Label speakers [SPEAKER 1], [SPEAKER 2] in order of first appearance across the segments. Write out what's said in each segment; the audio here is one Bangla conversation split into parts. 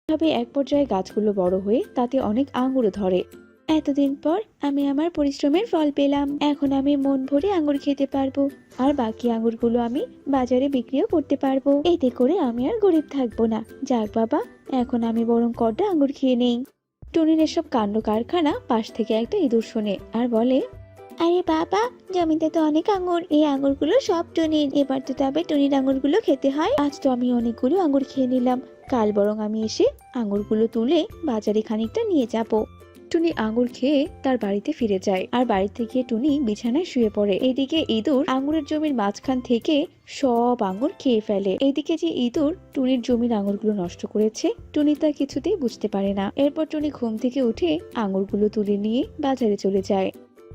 [SPEAKER 1] তবে এক পর্যায়ে গাছগুলো বড় হয়ে তাতে অনেক আঙুরও ধরে। এতদিন পর আমি আমার পরিশ্রমের ফল পেলাম। এখন আমি মন ভরে আঙুর খেতে পারবো, আর বাকি আঙুরগুলো আমি বাজারে বিক্রিও করতে পারবো। এতে করে আমি আর গরিব থাকবো না। যাক বাবা, এখন আমি বরং কটা আঙুর খেয়ে নেই। টুনির এসব কাণ্ড কারখানা পাশ থেকে একটা ইঁদুর শোনে আর বলে, আরে বাবা, জমিতে তো অনেক আঙুর, এই আঙুরগুলো সব টুনির। এবার তো তবে টুনির আঙুরগুলো খেতে হয়। আজ তো আমি অনেকগুলো আঙুর খেয়ে নিলাম, কাল বরং আমি এসে আঙুরগুলো তুলে বাজারে খানিকটা নিয়ে যাব। টুনি আঙুর খেয়ে তার বাড়িতে ফিরে যায়, আর বাড়িতে গিয়ে টুনি বিছানায় শুয়ে পড়ে। এদিকে ইঁদুর আঙুরের জমির মাঝখান থেকে সব আঙুর খেয়ে ফেলে। এদিকে যে ইঁদুর টুনির জমির আঙুরগুলো নষ্ট করেছে, টুনি তা কিছুতেই বুঝতে পারে না। এরপর টুনি ঘুম থেকে উঠে আঙুরগুলো তুলে নিয়ে বাজারে চলে যায়।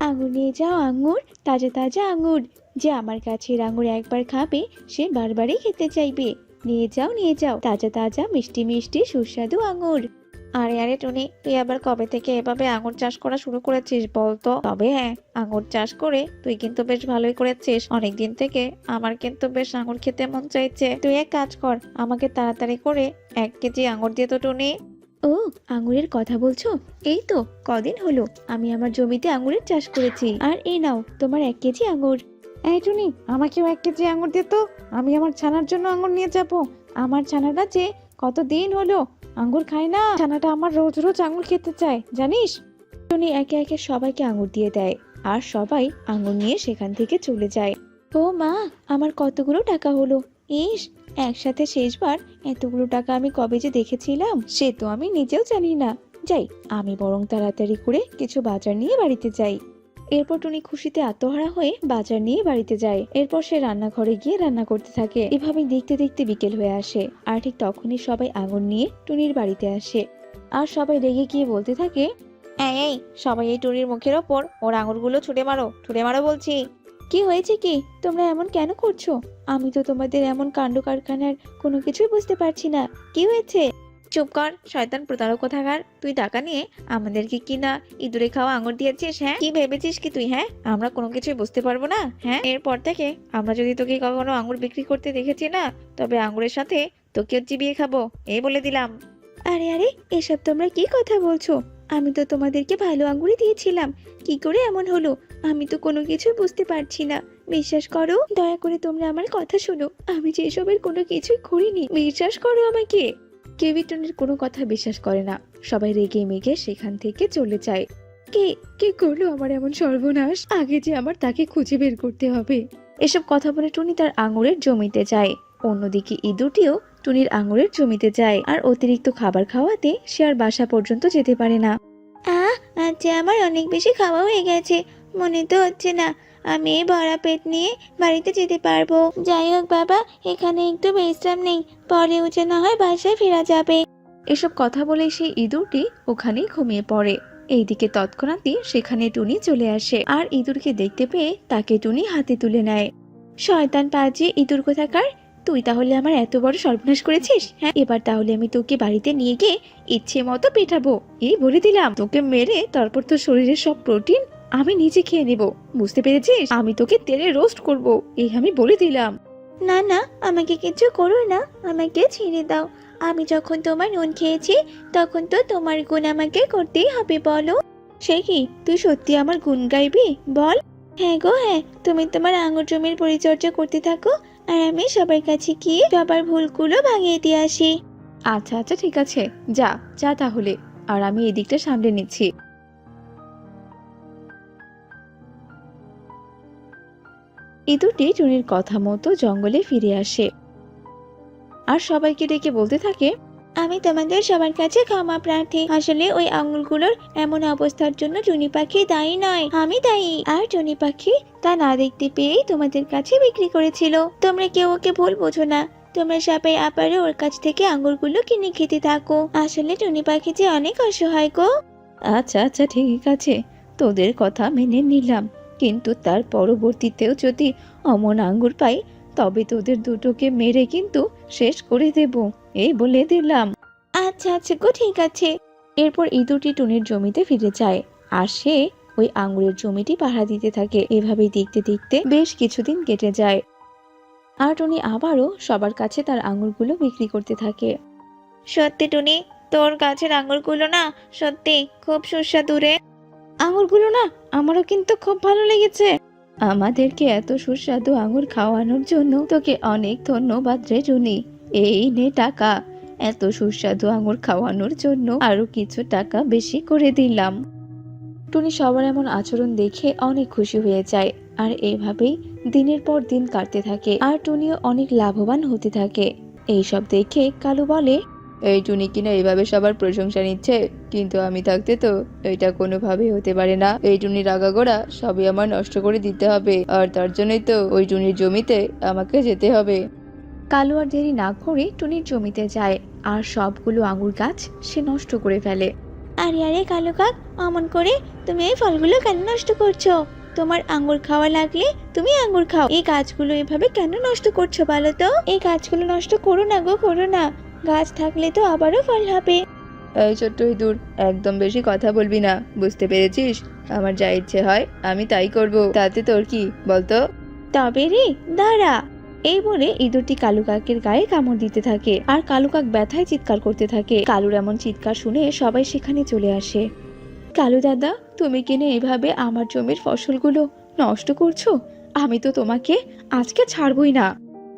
[SPEAKER 1] আঙুর নিয়ে যাও আঙুর, তাজা তাজা আঙুর। যে আমার কাছের আঙুর একবার খাবে সে বারবারই খেতে চাইবে। নিয়ে যাও তাজা তাজা মিষ্টি মিষ্টি সুস্বাদু আঙুর।
[SPEAKER 2] আরে আরে টুনি, তুই আবার কবে থেকে এভাবে আঙুর চাষ করা শুরু করেছিস বলতো? তবে হ্যাঁ, আঙুর চাষ করে তুই কিন্তু বেশ ভালোই করেছিস। অনেকদিন থেকে আমার কিন্তু বেশ আঙুর খেতে মন চাইছে। তুই এক কাজ কর, আমাকে তাড়াতাড়ি করে 1 কেজি আঙুর দিয়ে তো টুনি।
[SPEAKER 1] ও, আঙুরের কথা বলছো? এই তো কদিন হলো আমি আমার জমিতে আঙুরের চাষ করেছি, আর এই নাও তোমার 1 কেজি আঙুর।
[SPEAKER 2] এই টুনি, আমাকেও 1 কেজি আঙুর দে তো। আমি আমার ছানার জন্য আঙুর নিয়ে যাব। আমার ছানাটা যে কতদিন হলো আঙুর খায় না। ছানাটা আমার রোজ রোজ আঙুর খেতে চায়, জানিস?
[SPEAKER 1] টুনি একে একে সবাইকে আঙুর দিয়ে দেয়, আর সবাই আঙুর নিয়ে সেখান থেকে চলে যায়। ও মা, আমার কতগুলো টাকা হলো! ইস, একসাথে শেষবার এতগুলো টাকা আমি কবে যে দেখেছিলাম সে তো আমি নিজেও জানি না। যাই, আমি বরং তাড়াতাড়ি করে কিছু বাজার নিয়ে বাড়িতে যাই। এরপর টুনি খুশিতে আত্মহারা হয়ে বাজার নিয়ে বাড়িতে যায়। এরপর সে রান্নাঘরে গিয়ে রান্না করতে থাকে। এভাবে দেখতে দেখতে বিকেল হয়ে আসে, আর ঠিক তখনই সবাই আঙুর নিয়ে টুনির বাড়িতে আসে। আর সবাই রেগে গিয়ে বলতে থাকে,
[SPEAKER 2] এই এই, সবাই এই টুনির মুখের ওপর ওর আঙুরগুলো ছুঁড়ে মারো বলছি।
[SPEAKER 1] কি হয়েছে কি? তোমরা এমন কেন করছো? আমি তো তোমাদের এমন কাণ্ড কারখানার কোনো কিছুই বুঝতে পারছি না। কি হয়েছে?
[SPEAKER 2] চুপ কর, শয়তান প্রতারক কোথাকার। তুই টাকা নিয়ে আমাদেরকে কি না ইঁদুরে খাওয়া আঙুর দিয়েছিস? হ্যাঁ, কি ভেবেছিস কি তুই? হ্যাঁ, আমরা কোনো কিছুই বুঝতে পারবো না? হ্যাঁ, এরপর থেকে আমরা যদি তোকে কখনো আঙুর বিক্রি করতে দেখেছি না, তবে আঙুরের সাথে তোকেও চিবিয়ে খাবো, এই বলে দিলাম।
[SPEAKER 1] আরে আরে, এসব তোমরা কি কথা বলছো? আমি তো তোমাদেরকে ভালো আঙ্গুরই দিয়েছিলাম। কি করে এমন হলো? আমি তো কোনো কিছু বুঝতে পারছি না। বিশ্বাস করো, দয়া করে তোমরা আমার কথা শোনো। আমি যে এসবের কোনো কিছুই করিনি। বিশ্বাস করো আমাকে। কেউই টুনির কোনো কথা বিশ্বাস করে না। সবাই রেগে মেগে সেখান থেকে চলে যায়। কে কে করলো আমার এমন সর্বনাশ? আগে যে আমার তাকে খুঁজে বের করতে হবে। এসব কথা বলে টুনি তার আঙুরের জমিতে যায়। অন্যদিকে ইঁদুরটিও টুনির আঙুরের জমিতে যায়, আর অতিরিক্ত খাবার খাওয়াতে সে আর বাসা পর্যন্ত যেতে পারে না। আজ যে আমার অনেক বেশি খাওয়া হয়ে গেছে, মনে তো হচ্ছে না আমি এই ভরা পেট নিয়ে বাড়িতে যেতে পারবো। যাই হোক বাবা, এখানে একটু বিশ্রাম নেই, পরে উঠে না হয় বাসায় ফেরা যাবে। এসব কথা বলে সেই ইঁদুরটি ওখানেই ঘুমিয়ে পড়ে। এইদিকে তৎক্ষণাৎই সেখানে টুনি চলে আসে, আর ইঁদুরকে দেখতে পেয়ে তাকে টুনি হাতে তুলে নেয়। শয়তান পাজি ইঁদুর কোথাকার, তুই তাহলে আমার এত বড় সর্বনাশ করেছিস? হ্যাঁ, এবার তাহলে আমি তোকে বাড়িতে নিয়ে গিয়ে ইচ্ছে মতো পেটাবো, এই বলে দিলাম। তোকে মেরে তারপর তোর শরীরের সব প্রোটিন আমি নিজে খেয়ে নেব, বুঝতে পেরেছিস? আমি তোকে তেলে রোস্ট করব, এই আমি বলে দিলাম। না না, আমাকে কিছু করো না, আমাকে ছেড়ে দাও। আমি যখন তোমার নুন খেয়েছি তখন তো তোমার গুণ আমাকে করতেই হবে, বলো। সে কি, তুই সত্যি আমার গুণ গাইবি? বল। হ্যাঁ গো হ্যাঁ, তুমি তোমার আঙুর জমির পরিচর্যা করতে থাকো, আর আমি সবার কাছে গিয়ে সবার ভুলগুলো ভাঙিয়ে দিয়ে আসি। আচ্ছা আচ্ছা, ঠিক আছে, যা যা তাহলে, আর আমি এদিকটা সামলে নিচ্ছি। ইঁদুরটি টুনির কথা মতো জঙ্গলে ফিরে আসে, আর সবাইকে ডেকে বলতে থাকে, আমি তোমাদের সবার কাছে ক্ষমা প্রার্থী। আসলে ওই আঙুরগুলোর এমন অবস্থার জন্য টুনি পাখি দায়ী নয়, আমি দায়ী। আর টুনি পাখি তা না দেখতে পেয়েই তোমাদের কাছে বিক্রি করেছিল। তোমরা কেউ ওকে ভুল বোঝো না। তোমরা সবাই আবারও ওর কাছ থেকে আঙুরগুলো কিনে খেতে থাকো। আসলে টুনি পাখি যে অনেক অসহায় গো। আচ্ছা আচ্ছা, ঠিক আছে, তোদের কথা মেনে নিলাম, কিন্তু তার পরবর্তীতেও যদি অমন আঙ্গুর পাই তবে তোদের দুটোকে মেরে কিন্তু শেষ করে দেব, এই বলে দিলাম। আচ্ছা আচ্ছা গো, ঠিক আছে। এরপর ইঁদুরটি টুনির জমিতে ফিরে যায়, আর সে ওই আঙ্গুরের জমিটি পাহারা দিতে থাকে। এভাবেই দেখতে দেখতে বেশ কিছুদিন কেটে যায়, আর টুনি আবারও সবার কাছে তার আঙ্গুরগুলো বিক্রি করতে থাকে।
[SPEAKER 2] সত্যি টুনি, তোর গাছের আঙুরগুলো না সত্যি খুব সুস্বাদু রে।
[SPEAKER 1] আঙুরগুলো না আমারও কিন্তু খুব ভালো লেগেছে। আমাদেরকে এত সুস্বাদু আঙুর খাওয়ানোর জন্য তোকে অনেক ধন্যবাদ রে টুনি। এই নে টাকা, এত সুস্বাদু আঙুর খাওয়ানোর জন্য আরো কিছু টাকা বেশি করে দিলাম। টুনি সবার এমন আচরণ দেখে অনেক খুশি হয়ে যায়, আর এভাবেই দিনের পর দিন কাটতে থাকে, আর টুনিও অনেক লাভবান হতে থাকে। এইসব দেখে কালু বলে, এই টুনি কিনা এইভাবে সবার প্রশংসা নিচ্ছে, কিন্তু আমি থাকতে তো এটা কোনোভাবেই হতে পারে না। এই টুনির আগাগোড়া সবই আমার নষ্ট করে দিতে হবে, আর তার জন্যই তো ওই টুনির জমিতে আমাকে যেতে হবে। কালু আর দেরি না করে টুনির জমিতে যায়, আর সবগুলো আঙুর গাছ সে নষ্ট করে ফেলে।
[SPEAKER 2] আরে আরে কালু কাক, অমন করে তুমি এই ফলগুলো কেন নষ্ট করছো? তোমার আঙ্গুর খাওয়া লাগলে তুমি আঙ্গুর খাও, এই গাছগুলো এভাবে কেন নষ্ট করছো বলো তো? এই গাছগুলো নষ্ট করো না গো, করো না। গাছ থাকলে তো আবারও ফল হবে।
[SPEAKER 1] এই ছোট্ট ইঁদুর, একদম বেশি কথা বলবি না, বুঝতে পেরেছিস? আমার যা ইচ্ছে হয় আমি তাই করব, তাতে তোর কি বলতো?
[SPEAKER 2] তবে রে দাঁড়া।
[SPEAKER 1] এই বলে ইঁদুরটি কালু কাকের গায়ে কামড় দিতে থাকে, আর কালু কাক ব্যথায় চিৎকার করতে থাকে। কালুর এমন চিৎকার শুনে সবাই সেখানে চলে আসে। কালু দাদা, তুমি কিনা এইভাবে আমার জমির ফসলগুলো নষ্ট করছো? আমি তো তোমাকে আজকে ছাড়বই না।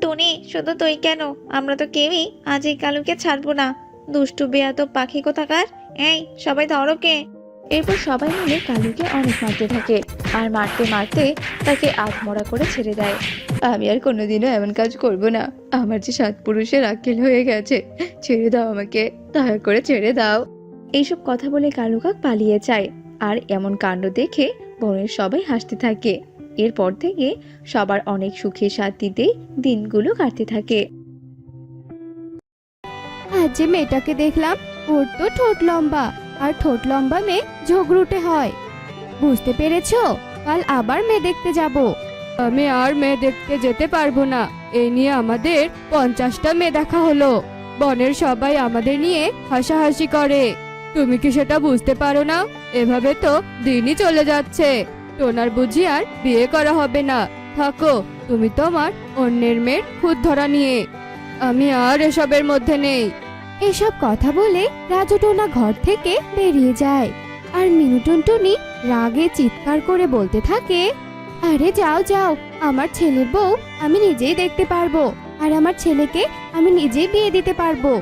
[SPEAKER 2] টুনি, শুধু তুই কেন, আমরা তো কেউই আজ এই কালুকে ছাড়বো না। দুষ্টু বেয়াদব পাখি কোথাকার। এই সবাই ধরোকে।
[SPEAKER 1] এরপর সবাই মিলে কালুকে অনেক মারতে থাকে, আর মারতে মারতে তাকে আধমরা করে ছেড়ে দেয়। আমি আর কোনোদিনও এমন কাজ করব না। আমার যে 7 পুরুষের আক্কেল হয়ে গেছে, ছেড়ে দাও আমাকে, দয়া করে ছেড়ে দাও। এইসব কথা বলে কালু কাক পালিয়ে যায়, আর এমন কাণ্ড দেখে বনের সবাই হাসতে থাকে। এরপর থেকে সবার অনেক সুখে শান্তিতে দিনগুলো কাটতে থাকে।
[SPEAKER 3] আজ যে মেয়েটাকে দেখলাম, ওর তো ঠোঁট লম্বা, আর ঠোঁট লম্বা মেয়ে ঝগড়ুটে হয়। বুঝতে পেরেছো? কাল আবার মেয়ে দেখতে যাব। আমি আর মেয়ে দেখতে যেতে পারবো না। এই নিয়ে আমাদের 50টা মেয়ে দেখা হলো। বনের সবাই আমাদের নিয়ে হাসাহাসি করে। তুমি কি সেটা বুঝতে পারো না? এভাবে তো দিনই চলে যাচ্ছে। টোনার বুঝি আর বিয়ে করা হবে না। থাকো তুমি তোমার অন্যের মেয়ের খুদ ধরা নিয়ে। আমি আর এসবের মধ্যে নেই। এসব কথা বলে রাজু টোনা ঘর থেকে বেরিয়ে যায়, আর মিনু টুনটুনি রাগে চিৎকার করে বলতে থাকে, আরে যাও যাও, আমার ছেলের বউ আমি নিজেই দেখতে পারবো, আর আমার ছেলেকে আমি নিজেই বিয়ে দিতে পারবো।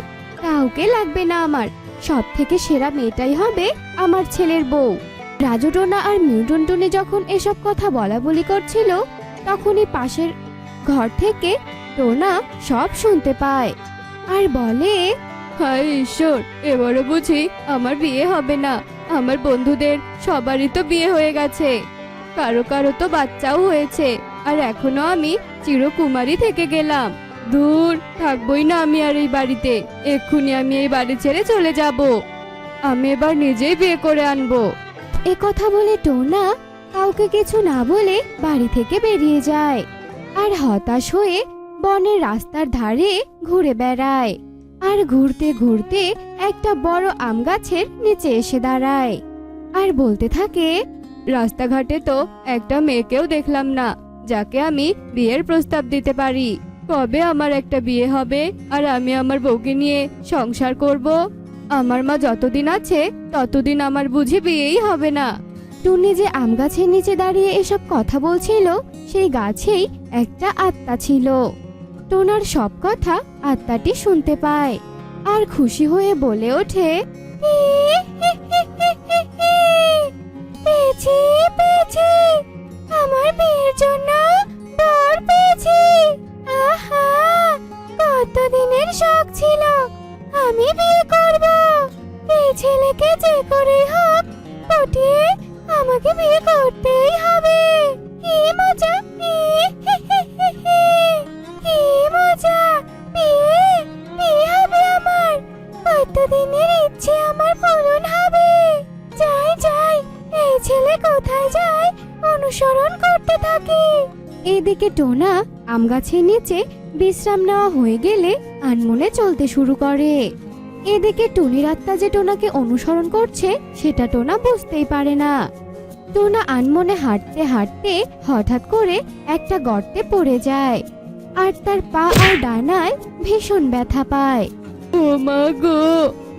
[SPEAKER 3] কাউকে লাগবে না আমার, সব থেকে সেরা মেয়েটাই হবে আমার ছেলের বউ। রাজু টোনা আর মিনু টুনটুনি যখন এসব কথা বলা বলি করছিল, তখনই পাশের ঘর থেকে টোনা সব শুনতে পায়, আর বলে, হায় ঈশ্বর, এবারও বুঝি আমার বিয়ে হবে না। আমার বন্ধুদের সবারই তো বিয়ে হয়ে গেছে, কারো কারো তো বাচ্চাও হয়েছে, আর এখনো আমি চিরকুমারী থেকে গেলাম। দূর থাকবই না আমি আর এই বাড়িতে। এক্ষুনি আমি এই বাড়ি ছেড়ে চলে যাব। আমি এবার নিজেই বিয়ে করে আনবো। এ কথা বলে টোনা কাউকে কিছু না বলে বাড়ি থেকে বেরিয়ে যায়, আর হতাশ হয়ে বনের রাস্তার ধারে ঘুরে বেড়ায়, আর ঘুরতে ঘুরতে একটা বড় আম গাছের নিচে এসে দাঁড়ায়, আর বলতে থাকে, রাস্তাঘাটে তো একটা মেয়েকেও দেখলাম না যাকে আমি বিয়ের প্রস্তাব দিতে পারি। কবে আমার একটা বিয়ে হবে আর আমি আমার বউকে নিয়ে সংসার করব? আমার মা যতদিন আছে ততদিন আমার বুঝি বিয়েই হবে না। টুনি যে আম গাছের নিচে দাঁড়িয়ে এসব কথা বলছিল, সেই গাছেই একটা আত্মা ছিল। টোনার সব কথা আত্মাটি শুনতে পায়, আর খুশি হয়ে বলে ওঠে, পেয়েছি পেয়েছি, আমার বিয়ের জন্য বর পেয়েছি। আহা, কতদিনের শখ ছিল আমি বিয়ে করব। এই ছেলেকে যে করেই হোক পটিয়ে আমাকে বিয়ে করতেই হবে। কি মজা, কি মজা, বিয়ে বিয়ে হবে আমার। কতদিনের ইচ্ছে আমার পূরণ হবে। যাই যাই, এই ছেলে কোথায় যায় অনুসরণ করতে থাকি। এদিকে টোনা আম গাছের নিচে বিশ্রাম নেওয়া হয়ে গেলে আনমনে চলতে শুরু করে। এদিকে টুনির আত্মা যে টোনাকে অনুসরণ করছে সেটা টোনা বুঝতেই পারে না। টোনা আনমনে হাঁটতে হাঁটতে হঠাৎ করে একটা গর্তে পড়ে যায়, আর তার পা আর ডানায় ভীষণ ব্যথা পায়। ও মা গো,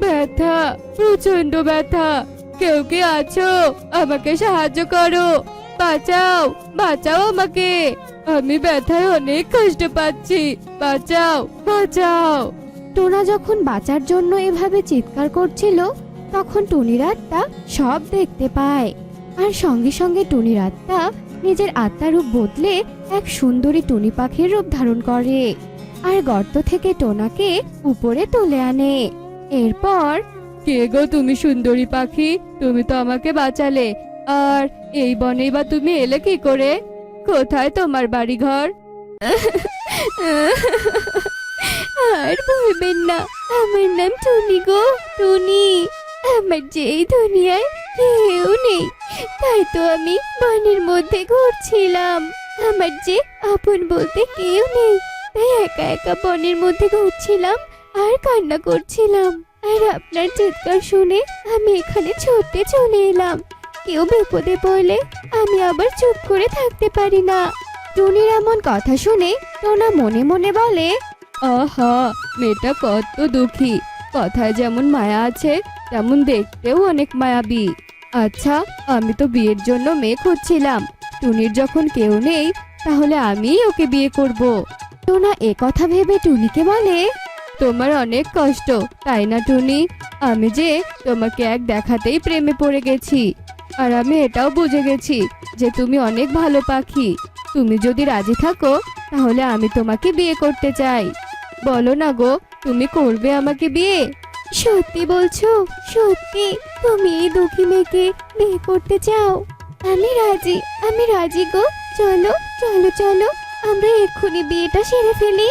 [SPEAKER 3] ব্যথা, প্রচন্ড ব্যথা। কেউ কি আছো? আমাকে সাহায্য করো, বাঁচাও, বাঁচাও আমাকে। আমি ব্যথায় অনেক কষ্ট পাচ্ছি, বাঁচাও, বাঁচাও। টোনা যখন বাঁচার জন্য এভাবে চিৎকার করছিল, তখন টুনির আত্মা সব দেখতে পায়। আর সঙ্গে সঙ্গে টুনির আত্মা নিজের আত্মার রূপ বদলে এক সুন্দরী টুনি পাখির রূপ ধারণ করে আর গর্ত থেকে টোনাকে উপরে তুলে আনে। এরপর, কে গো তুমি সুন্দরী পাখি? তুমি তো আমাকে বাঁচালে, আর এই বনেই বা তুমি এলে কি করে? কোথায় তোমার বাড়ি ঘর? আর বলবেন না, আমার নাম টুনি গো, টুনি। আমার যে এই দুনিয়ায় কেউ নেই, তাই তো আমি বনের মধ্যে ঘুরছিলাম। আমার যে আপন বলতে কেউ নেই, তাই একা একা বনের মধ্যে ঘুরছিলাম আর কান্না করছিলাম। আর আপনার চিৎকার শুনে আমি এখানে ছুটতে চলে এলাম। কেউ বিপদে পড়লে আমি আবার চুপ করে থাকতে পারি না। টুনির এমন কথা শুনে টোনা মনে মনে বলে, আহা, মেয়েটা কত দুঃখী। কথায় যেমন মায়া আছে, তেমন দেখতেও অনেক মায়াবী। আচ্ছা, আমি তো বিয়ের জন্য মেয়ে খুঁজছিলাম। টুনির যখন কেউ নেই, তাহলে আমিই ওকে বিয়ে করব। টোনা এ কথা ভেবে টুনিকে বলে, তোমার অনেক কষ্ট, তাই না টুনি? আমি যে তোমাকে এক দেখাতেই প্রেমে পড়ে গেছি। আর আমি এটাও বুঝে গেছি যে তুমি অনেক ভালো পাখি। তুমি যদি রাজি থাকো, তাহলে আমি তোমাকে বিয়ে করতে চাই। বলো না গো, তুমি করবে আমাকে বিয়ে? সত্যি বলছো? সত্যি তুমি এই দুঃখী মেয়েকে বিয়ে করতে চাও? আমি রাজি, আমি রাজি গো। চলো চলো চলো, আমরা এক্ষুনি বিয়েটা সেরে ফেলি।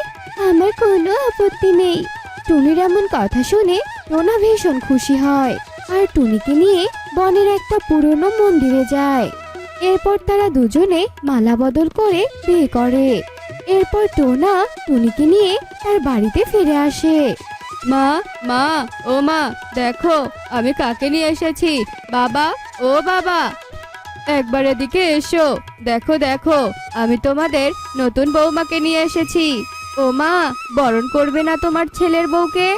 [SPEAKER 3] আমার কোনো আপত্তি নেই। টুনির এমন কথা শুনে টোনা ভীষণ খুশি হয় আর টুনিকে নিয়ে বনের একটা পুরনো মন্দিরে যায়। এরপর তারা দুজনে মালা বদল করে বিয়ে করে। এরপর টোনা টুনিকে নিয়ে তার বাড়িতে ফিরে আসে। মা, মা, ও মা, দেখো আমি কাকে নিয়ে এসেছি। বাবা, ও বাবা, একবার এদিকে এসো। দেখো দেখো, আমি তোমাদের নতুন বৌমাকে নিয়ে এসেছি। ও মা, বরণ করবে না তোমার ছেলের বউকে?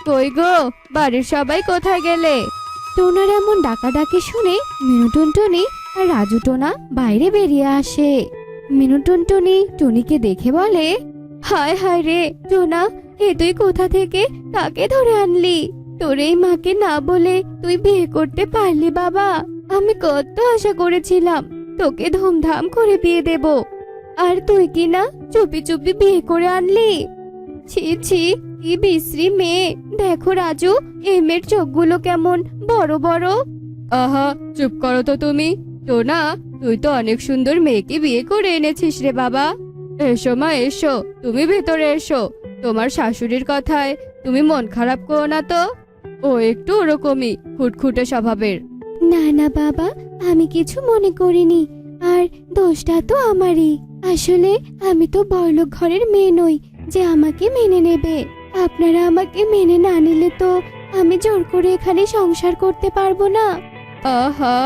[SPEAKER 3] কই গো, বাড়ির সবাই কোথায় গেলে? টোনার এমন ডাকাডাকি শুনে মিনু টুনটুনি আর রাজু টোনা বাইরে বেরিয়ে আসে। মিনু টুনটুনি টুনিকে দেখে বলে, হায় হায় রে টোনা, এ তুই কোথা থেকে কাকে ধরে আনলি? তোর এই মাকে না বলে তুই বিয়ে করতে পারলি বাবা? আমি কত আশা করেছিলাম তোকে ধুমধাম করে বিয়ে দেব, আর তুই কি না চুপি চুপি বিয়ে করে আনলি? ছি ছি, কি বিশ্রী মেয়ে। দেখো রাজু, এই মেয়ের চোখগুলো কেমন বড় বড়। আহা, চুপ করো তো তুমি। টোনা, তুই তো অনেক সুন্দর মেয়েকে বিয়ে করে এনেছিস রে বাবা। এসো মা, এসো, তুমি ভেতরে এসো। তোমার শাশুড়ির কথায় তুমি মন খারাপ করো না তো। ও একটু ওরকমই খুঁটখুটে স্বভাবের। না না বাবা, আমি কিছু মনে করিনি। আর দোষটা তো আমারই। আসলে আমি তো বড়লোক ঘরের মেয়ে নই যে আমাকে মেনে নেবে। আপনারা আমাকে মেনে না নিলে তো আমি জোর করে এখানে সংসার করতে পারবো না। আহা,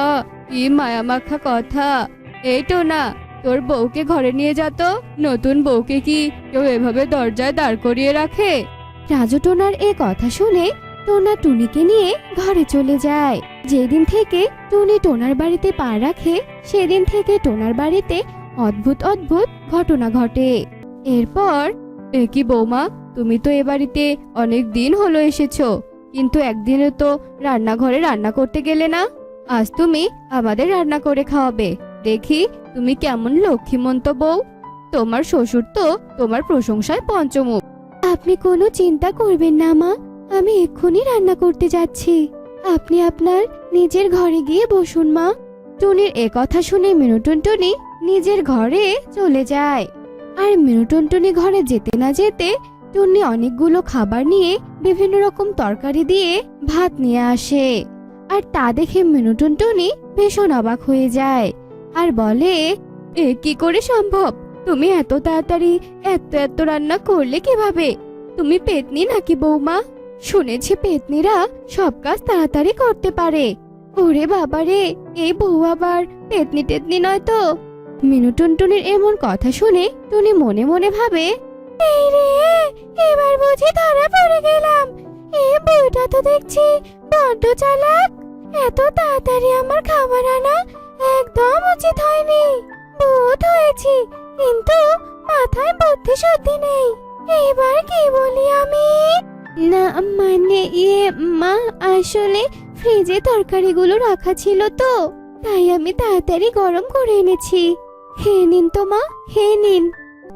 [SPEAKER 3] কি মায়ামাখা কথা। এই টোনা, তোর বউকে ঘরে নিয়ে যা তো। নতুন বউকে কি কেউ এভাবে দরজায় দাঁড় করিয়ে রাখে? রাজু টোনার এ কথা শুনে টোনা টুনিকে নিয়ে ঘরে চলে যায়। যেদিন থেকে টুনি টোনার বাড়িতে পা রাখে, সেদিন থেকে টোনার বাড়িতে অদ্ভুত অদ্ভুত ঘটনা ঘটে। এরপর, এ কি বৌমা, তুমি তো এ বাড়িতে অনেক দিন হলো এসেছো, কিন্তু একদিনও তো রান্নাঘরে রান্না করতে গেলে না। আজ তুমি আমাদের রান্না করে খাওয়াবে। দেখি তুমি কেমন লক্ষ্মীমন্ত বউ। তোমার শ্বশুর তো তোমার প্রশংসায় পঞ্চমুখ। আপনি কোনো চিন্তা করবেন না মা, আমি এক্ষুনি রান্না করতে যাচ্ছি। আপনি আপনার নিজের ঘরে গিয়ে বসুন মা। টুনির এ কথা শুনে মিনু টুনটুনি নিজের ঘরে চলে যায়। আর মিনু টুনটুনি ঘরে যেতে না যেতে টুনি অনেকগুলো খাবার নিয়ে বিভিন্ন রকম তরকারি দিয়ে ভাত নিয়ে আসে। আর তা দেখে মিনু টুনটুনি ভীষণ অবাক হয়ে যায় আর বলে, এ কি করে সম্ভব? তুমি এত তাড়াতাড়ি এত এত রান্না করলে কিভাবে? তুমি পেতনি নাকি বৌমা? শুনেছি পেতনিরা সব কাজ তাড়াতাড়ি করতে পারে। ওরে বাবারে, এই বউ আবার পেতনি টেতনি নয় তো? মিনু টুনটুনির এমন কথা শুনে টুনি মনে মনে ভাবে, এই রে, এবার বুঝি ধরা পড়ে গেলাম। এই বউটা তো দেখছি বড্ড চালাক। এত তাড়াতাড়ি আমার খাবার আনা একদম উচিত হয়নি। ভূত হয়েছি, কিন্তু মাথায় বুদ্ধি শুদ্ধি নেই। এবার কি বলি আমি? না মানে মা, আসলে ফ্রিজে তরকারিগুলো রাখা ছিল তো, তাই আমি তাড়াতাড়ি গরম করে এনেছি। খেয়ে নিন তো মা, খেয়ে নিন।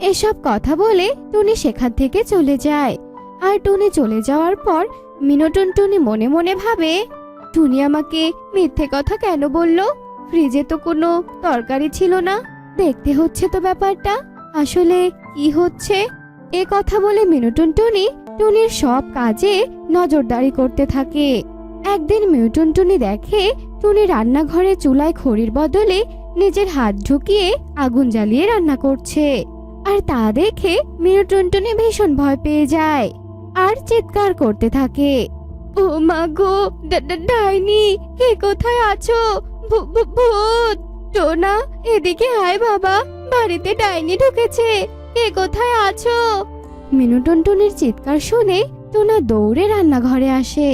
[SPEAKER 3] এসব কথা বলে টুনি সেখান থেকে চলে যায়। আর টুনি চলে যাওয়ার পর মিনটুনটুনি মনে মনে ভাবে, টুনি আমাকে মিথ্যে কথা কেন বলল? ফ্রিজে তো কোনো তরকারি ছিল না। দেখতে হচ্ছে তো ব্যাপারটা আসলে কি হচ্ছে। এ কথা বলে মিনটুনটুনি টুনির সব কাজে নজরদারি করতে থাকে। একদিন মিনটুনটুনি দেখে টুনি রান্নাঘরে চুলায় খড়ির বদলে নিজের হাত ঢুকিয়ে আগুন জ্বালিয়ে রান্না করছে। আর তা দেখে মিনটুনটুনি ভীষণ ভয় পেয়ে যায় আর চিৎকার করতে থাকে, ও মা গো, ডাইনি, কে কোথায় আছো? ভূত! টোনা, এদিকে আয় বাবা, বাড়িতে ডাইনি ঢুকেছে, কে কোথায় আছো? মিনটুনটুনির চিৎকার শুনে টোনা দৌড়ে রান্নাঘরে আসে।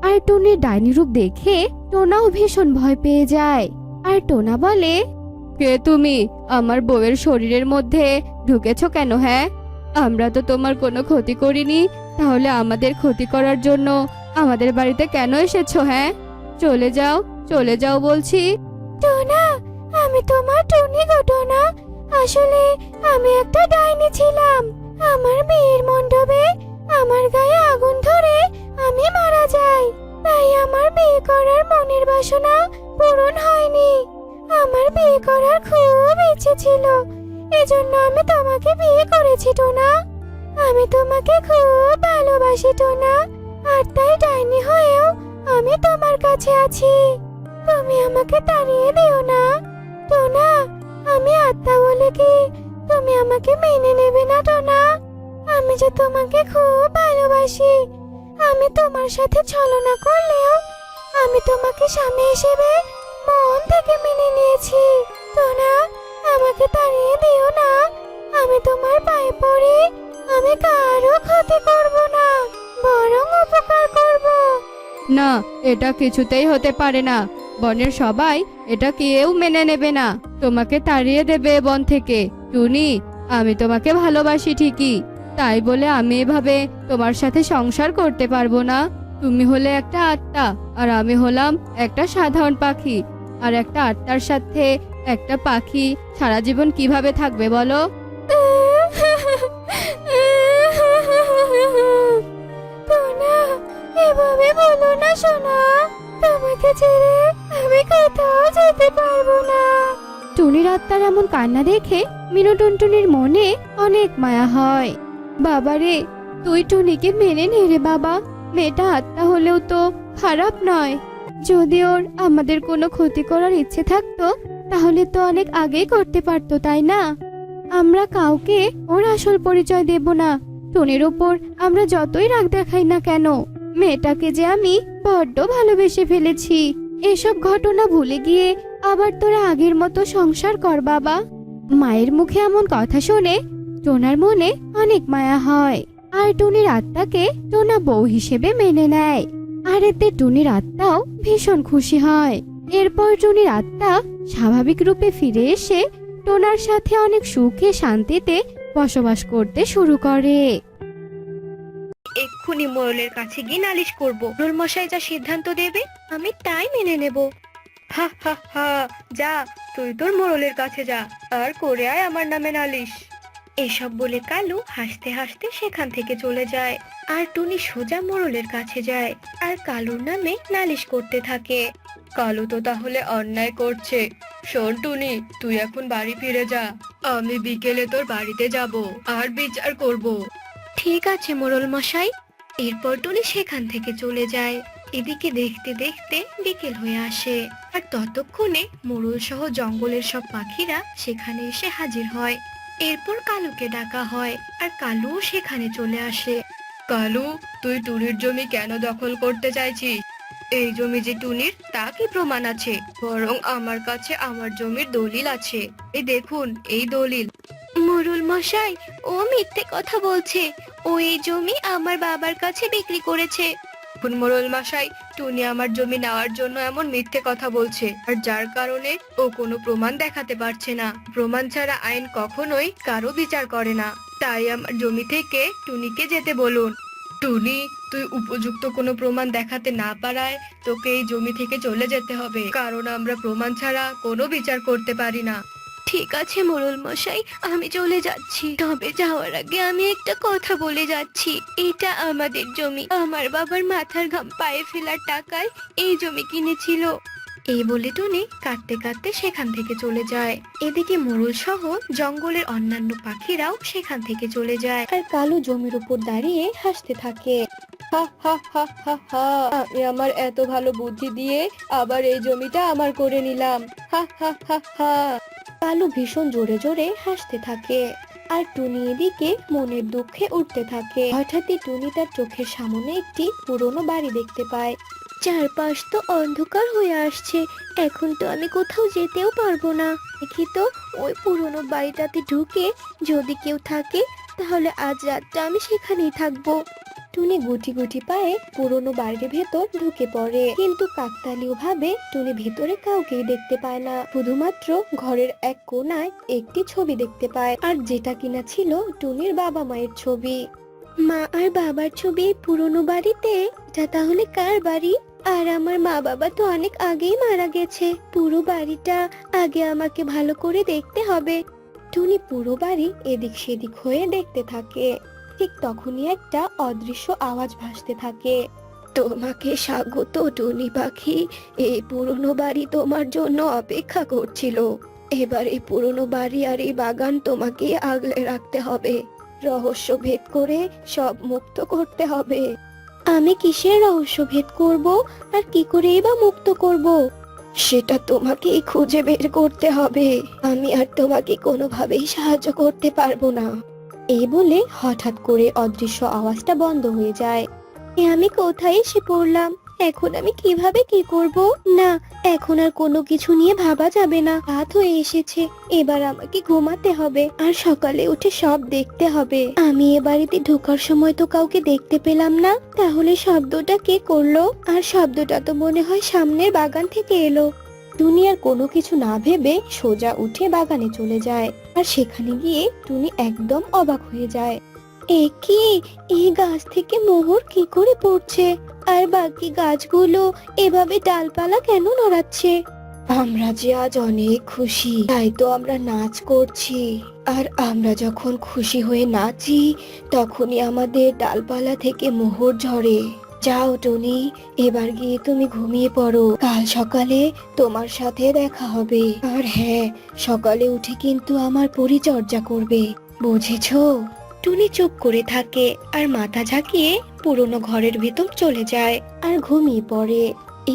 [SPEAKER 3] আর টুনির ডাইনি রূপ দেখে টোনাও ভীষণ ভয় পেয়ে যায়। আর টোনা বলে, কে তুমি? আমার বউয়ের শরীরের মধ্যে ঢুকেছো কেন? হ্যাঁ, আমরা তো তোমার কোনো ক্ষতি করিনি, তাহলে আমাদের ক্ষতি করার জন্য আমাদের বাড়িতে কেন এসেছো? হ্যাঁ, চলে যাও, চলে যাও বলছি। টোনা, আমি তোমার টুনি গো টোনা। আসলে আমি একটা ডাইনি ছিলাম। আমার বিয়ের মণ্ডপে আমার গায়ে আগুন ধরে আমি মারা যাই, তাই আমার বিয়ে করার মনের বাসনা পূরণ হয়নি। আমার বিয়ে করার খুব ইচ্ছে ছিল, এজন্য আমি তোমাকে বিয়ে করেছি টোনা। আমি তোমাকে খুব ভালোবাসি টোনা, আর তাই ডাইনি হয়েও আমি তোমার কাছে আছি। তুমি আমাকে তাড়িয়ে দিও না টোনা। আমি আত্মা বলে কি তুমি আমাকে মেনে নেবে না টোনা? আমি যে তোমাকে খুব ভালোবাসি। আমি তোমার সাথে ছলনা করলেও আমি তোমাকে স্বামী হিসেবে মন থেকে মেনে নিয়েছি টোনা। আমাকে তাড়িয়ে দিও না, আমি তোমার পায়ে পড়ি। আমি কারো ক্ষতি করব না, বরং উপকার করব। না, এটা কিছুতেই হতে পারে না। বনের সবাই এটা কেউ মেনে নেবে না, তোমাকে তাড়িয়ে দেবে বন থেকে। টুনি, আমি তোমাকে ভালোবাসি ঠিকই, তাই বলে আমি এভাবে তোমার সাথে সংসার করতে পারবো না। তুমি হলে একটা আত্মা, আর আমি হলাম একটা সাধারণ পাখি। আর একটা আত্মার সাথে একটা পাখি সারা জীবন কিভাবে থাকবে বলো? টোনা, এভাবে বলো না সোনা, তোমাকে ছেড়ে আমি কোথাও যেতে পারবো না। টুনির আত্মার এমন কান্না দেখে মিনটুনটুনির মনে অনেক মায়া হয়। বাবারে, তুই টুনিকে মেনে নে রে বাবা। মেয়েটা আত্মা হলেও তো খারাপ নয়। যদি ওর আমাদের কোনো ক্ষতি করার ইচ্ছে থাকতো, তাহলে তো অনেক আগেই করতে পারতো, তাই না? আমরা কাউকে ওর আসল পরিচয় দেব না। টুনির ওপর আমরা যতই রাগ দেখাই না কেন, মেয়েটাকে যে আমি বড্ড ভালোবেসে ফেলেছি। এসব ঘটনা ভুলে গিয়ে আবার তোরা আগের মতো সংসার কর বাবা। মায়ের মুখে এমন কথা শুনে টোনার মনে অনেক মায়া হয়, আর টুনির আত্মাকে টোনা বউ হিসেবে মেনে নেয়। আর এতে টুনির আত্মাও ভীষণ খুশি হয়। এরপর টুনির আত্মা স্বাভাবিক রূপে ফিরে এসে টোনার সাথে অনেক সুখে শান্তিতে বসবাস করতে শুরু করে।
[SPEAKER 1] এক্ষুনি মোড়লের কাছে গিয়ে নালিশ করব। মোড়ল মশাই যা সিদ্ধান্ত দেবে আমি তাই মেনে নেব। হা হা হা, যা, তুই তোর মোড়লের কাছে যা, আর করে আয় আমার নামে নালিশ। এসব বলে কালু হাসতে হাসতে সেখান থেকে চলে যায়। আর টুনি সোজা মোড়লের কাছে যায় আর কালুর নামে নালিশ করতে থাকে। কালু তো তাহলে অন্যায় করছে। শোন টুনি, তুই এখন বাড়ি ফিরে যা, আমি বিকেলে তোর বাড়িতে যাব আর বিচার করব। ঠিক আছে মোড়ল মশাই। এরপর টুনি সেখান থেকে চলে যায়। এদিকে দেখতে দেখতে বিকেল হয়ে আসে, আর ততক্ষণে মোড়ল সহ জঙ্গলের সব পাখিরা সেখানে এসে হাজির হয়। এরপর কালুকে ডাকা হয় আর কালুও সেখানে চলে আসে। কালু, তুই টুনির জমি কেন দখল করতে চাইছিস? এই জমি যে টুনির তা কি প্রমাণ আছে? বরং আমার কাছে আমার জমির দলিল আছে, এই দেখুন এই দলিল। মোড়ল মশাই, ও মিথ্যে কথা বলছে,
[SPEAKER 4] ও এই জমি আমার বাবার কাছে বিক্রি করেছে। এখন মোড়ল মশাই, টুনি আমার জমি নেওয়ার জন্য এমন মিথ্যে কথা বলছে, আর যার কারণে ও কোনো প্রমাণ দেখাতে পারছে না। প্রমাণ ছাড়া আইন কখনোই কারো বিচার করে না। তাই আমার জমি থেকে টুনিকে যেতে বলুন। টুনি, তুই উপযুক্ত কোনো প্রমাণ দেখাতে না পারায় তোকে এই জমি থেকে চলে যেতে হবে, কারণ আমরা প্রমাণ ছাড়া কোনো বিচার করতে পারি না। ঠিক আছে মোড়ল মশাই, আমি চলে যাচ্ছি। তবে যাওয়ার আগে আমি একটা কথা বলে যাচ্ছি, এটা আমাদের জমি। আমার বাবার মাথার ঘাম পায়ে ফেলার টাকায় এই জমি কিনেছিল। এই বলে টুনি কাঁদতে কাঁদতে সেখান থেকে চলে যায়। এদিকে মোড়ল সহ জঙ্গলের অন্যান্য পাখিরাও সেখান থেকে চলে যায়, আর কালু জমির উপর দাঁড়িয়ে হাসতে থাকে। হা হা হা হা হা, আমি আমার এত ভালো বুদ্ধি দিয়ে আবার এই জমিটা আমার করে নিলাম। হা হা হা হা। কালু ভীষণ জোরে জোরে হাসতে থাকে, আর টুনি এদিকে মনের দুঃখে উঠতে থাকে। হঠাৎই টুনি তার চোখের সামনে একটি পুরনো বাড়ি দেখতে পায়। চারপাশ তো অন্ধকার হয়ে আসছে, এখন তো আমি কোথাও যেতেও পারবো না। দেখি তো ওই পুরনো বাড়িটাতে ঢুকে যদি কেউ থাকে তাহলে আজ রাতটা আমি সেখানেই থাকবো। টুনি গুটি গুটি পায়ে পুরনো বাড়ির ভেতর ঢুকে পড়ে, কিন্তু কাকতালীয় ভাবে টুনি ভেতরে কাউকেই দেখতে পায় না। শুধুমাত্র ঘরের এক কোণায় একটি ছবি দেখতে পায়, আর যেটা কিনা ছিল টুনির বাবা মায়ের ছবি। মা আর বাবার ছবি এই পুরনো বাড়িতে? এটা তাহলে কার বাড়ি? আর আমার মা বাবা তো অনেক আগেই মারা গেছে। পুরো বাড়িটা আগে আমাকে ভালো করে দেখতে হবে। টুনি পুরো বাড়ি এদিক সেদিক হয়ে দেখতে থাকে। ঠিক তখনই একটা অদৃশ্য আওয়াজ ভাসতে থাকে। তোমাকে স্বাগত টুনি পাখি, এই পুরনো বাড়ি তোমার জন্য অপেক্ষা করছিল। এবার এই পুরনো বাড়ি আর এই বাগান তোমাকে আগলে রাখতে হবে। রহস্য ভেদ করে সব মুক্ত করতে হবে। আমি কিসের রহস্য ভেদ করব, আর কি করেই বা মুক্ত করব? সেটা তোমাকেই খুঁজে বের করতে হবে। আমি আর তোমাকে কোনোভাবেই সাহায্য করতে পারবো না। এই বলে হঠাৎ করে অদৃশ্য আওয়াজটা বন্ধ হয়ে যায়। আমি কোথায় এসে পড়লাম? এখন আমি কিভাবে কি করব? না, এখন আর কোনো কিছু নিয়ে ভাবা যাবে না। রাত হয়ে এসেছে, এবার আমাকে ঘুমাতে হবে, আর সকালে উঠে সব দেখতে হবে। আমি এ বাড়িতে ঢোকার সময় তো কাউকে দেখতে পেলাম না, তাহলে শব্দটা কে করলো? আর শব্দটা তো মনে হয় সামনের বাগান থেকে এলো। দুনিয়ার কোনো কিছু না ভেবে সোজা উঠে বাগানে চলে যায়, আর সেখানে গিয়ে টুনি একদম অবাক হয়ে যায়। এ কি, এই গাছ থেকে মোহর কি করে পড়ছে? আর বাকি গাছগুলো এভাবে ডালপালা কেন নড়াচ্ছে? আমরা যে আজ অনেক খুশি, তাই তো আমরা নাচ করছি। আর আমরা যখন খুশি হয়ে নাচি, তখনই আমাদের ডালপালা থেকে মোহর ঝরে। যাও টুনি, এবার গিয়ে তুমি ঘুমিয়ে পড়ো। কাল সকালে তোমার সাথে দেখা হবে। আর হ্যাঁ, সকালে উঠে কিন্তু আমার পরিচর্যা করবে, বুঝেছো? টুনি চুপ করে থাকে, আর মাথা ঝাঁকিয়ে পুরনো ঘরের ভিতর চলে যায় আর ঘুমিয়ে পড়ে।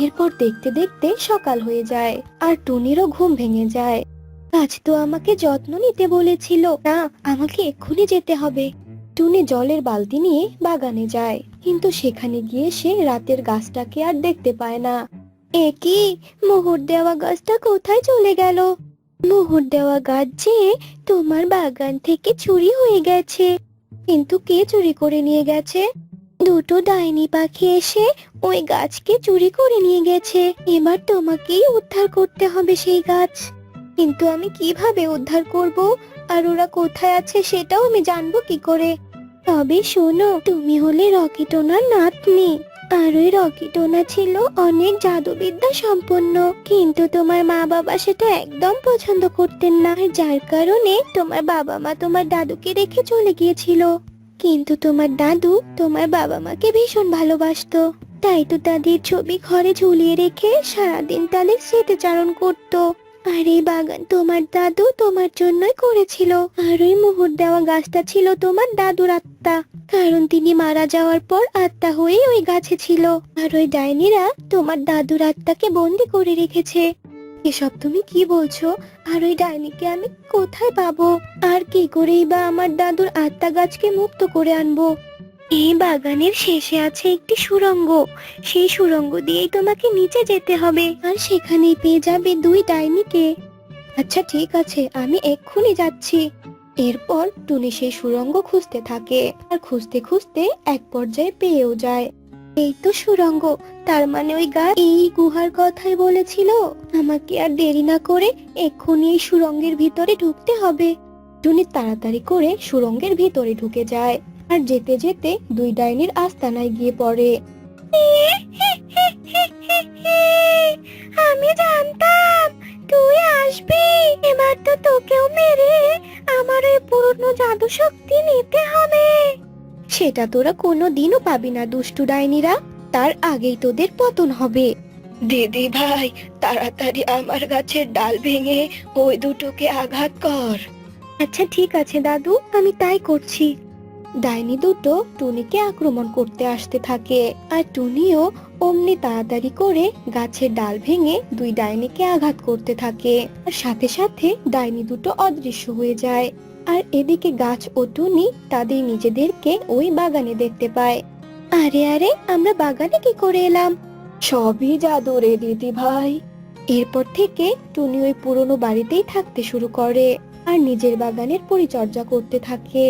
[SPEAKER 4] এরপর দেখতে দেখতে সকাল হয়ে যায়, আর টুনিরও ঘুম ভেঙে যায়। আজ তো আমাকে যত্ন নিতে বলেছিল। না, আমাকে এক্ষুনি যেতে হবে। টুনি জলের বালতি নিয়ে বাগানে যায়, কিন্তু সেখানে গিয়ে সে রাতের গাছটাকে আর দেখতে পায় না। এ কি, মোহর দেওয়া গাছটা কোথায় চলে গেল? মোহর দেওয়া গাছ যে তোমার বাগান থেকে চুরি হয়ে গেছে। কিন্তু কে চুরি করে নিয়ে গেছে? দুটো ডাইনি পাখি এসে ওই গাছকে চুরি করে নিয়ে গেছে। এবার তোমাকেই উদ্ধার করতে হবে সেই গাছ। কিন্তু আমি কিভাবে উদ্ধার করব? আর ওরা কোথায় আছে সেটাও আমি জানবো কি করে? তবে শোনো, তুমি হলে রকি টোনার নাতনি, আর ওই রকি টোনা ছিল অনেক জাদুবিদ্যা সম্পন্ন। কিন্তু তোমার মা বাবা সেটা একদম পছন্দ করতেন না, যার কারণে তোমার বাবা মা তোমার দাদুকে রেখে চলে গিয়েছিল। কিন্তু তোমার দাদু তোমার বাবা মাকে ভীষণ ভালোবাসতো, তাই তো তাদের ছবি ঘরে ঝুলিয়ে রেখে সারাদিন তাদের স্মৃতিচারণ করতো। আর এই বাগান তোমার দাদু তোমার জন্যই করেছিল। আর ওই মোহর দেওয়া গাছটা ছিল তোমার দাদুর আত্মা, কারণ তিনি মারা যাওয়ার পর আত্মা হয়ে ওই গাছে ছিল। আর ওই ডাইনিরা তোমার দাদুর আত্মাকে বন্দি করে রেখেছে। এসব তুমি কি বলছো? আর ওই ডাইনিকে আমি কোথায় পাবো? আর কি করেই বা আমার দাদুর আত্মা গাছকে মুক্ত করে আনবো? এই বাগানের শেষে আছে একটি সুড়ঙ্গ, সেই সুড়ঙ্গ দিয়েই তোমাকে নিচে যেতে হবে, আর সেখানেই পেয়ে যাবে দুই ডাইনিকে। আচ্ছা ঠিক আছে, আমি এক্ষুনি যাচ্ছি। এরপর টুনি সেই সুড়ঙ্গ খুঁজতে থাকে আর খুঁজতে খুঁজতে এক পর্যায়ে পেয়েও যায়। এই তো সুড়ঙ্গ, তার মানে ওই গাছ এই গুহার কথাই বলেছিল। আমাকে আর দেরি না করে এক্ষুনি এই সুড়ঙ্গের ভিতরে ঢুকতে হবে। টুনি তাড়াতাড়ি করে সুড়ঙ্গের ভিতরে ঢুকে যায় আর যেতে যেতে দুই ডাইনির আস্তানায় গিয়ে পড়ে। আমি জানতাম তুই আসবি, এবার তো তোকেও মেরে আমার এই পুরনো জাদু শক্তি নিতে হবে। সেটা তোরা কোনোদিনও পাবি না দুষ্টু ডাইনিরা, তার আগেই তোদের পতন হবে। দিদি ভাই, তাড়াতাড়ি আমার গাছের ডাল ভেঙে ওই দুটোকে আঘাত কর। আচ্ছা ঠিক আছে দাদু, আমি তাই করছি। ডাইনি দুটো টুনিকে আক্রমণ করতে আসতে থাকে আর টুনিও অমনি তাড়াতাড়ি করে গাছের ডাল ভেঙে দুই ডাইনিকে আঘাত করতে থাকে আর সাথে সাথে ডাইনি দুটো অদৃশ্য হয়ে যায়। আর এদিকে গাছ ও টুনি তাদের নিজেদেরকে ওই বাগানে দেখতে পায়। আরে আরে, আমরা বাগানে কি করে এলাম? সবই জাদু রে দিদি ভাই। এরপর থেকে টুনি ওই পুরনো বাড়িতেই থাকতে শুরু করে আর নিজের বাগানের পরিচর্যা করতে থাকে।